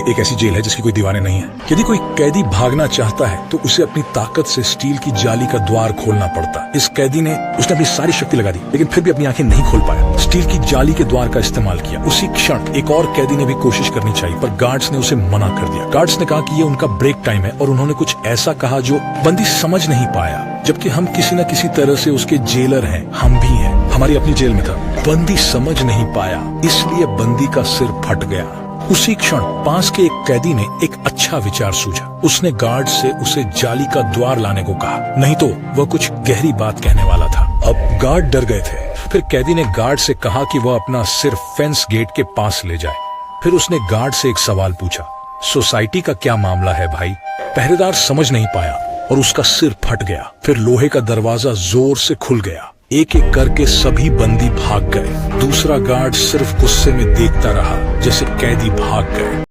ये एक ऐसी जेल है जिसकी कोई दीवारें नहीं है। यदि कोई कैदी भागना चाहता है तो उसे अपनी ताकत से स्टील की जाली का द्वार खोलना पड़ता। इस कैदी ने उसने अपनी सारी शक्ति लगा दी, लेकिन फिर भी अपनी आंखें नहीं खोल पाया। स्टील की जाली के द्वार का इस्तेमाल किया। उसी क्षण एक और कैदी ने भी कोशिश करनी चाहिए, पर गार्ड्स ने उसे मना कर दिया। गार्ड्स ने कहा कि ये उनका ब्रेक टाइम है, और उन्होंने कुछ ऐसा कहा जो बंदी समझ नहीं पाया। जबकि हम किसी न किसी तरह से उसके जेलर हैं, हम भी हैं, हमारी अपनी जेल में था। बंदी समझ नहीं पाया, इसलिए बंदी का सिर फट गया। उसी क्षण पास के एक कैदी ने एक अच्छा विचार सूझा। उसने गार्ड से उसे जाली का द्वार लाने को कहा, नहीं तो वह कुछ गहरी बात कहने वाला था। अब गार्ड डर गए थे। फिर कैदी ने गार्ड से कहा कि वह अपना सिर फेंस गेट के पास ले जाए। फिर उसने गार्ड से एक सवाल पूछा, सोसाइटी का क्या मामला है भाई? पहरेदार समझ नहीं पाया और उसका सिर फट गया। फिर लोहे का दरवाजा जोर से खुल गया। एक एक करके सभी बंदी भाग गए। दूसरा गार्ड सिर्फ गुस्से में देखता रहा जैसे कैदी भाग गए।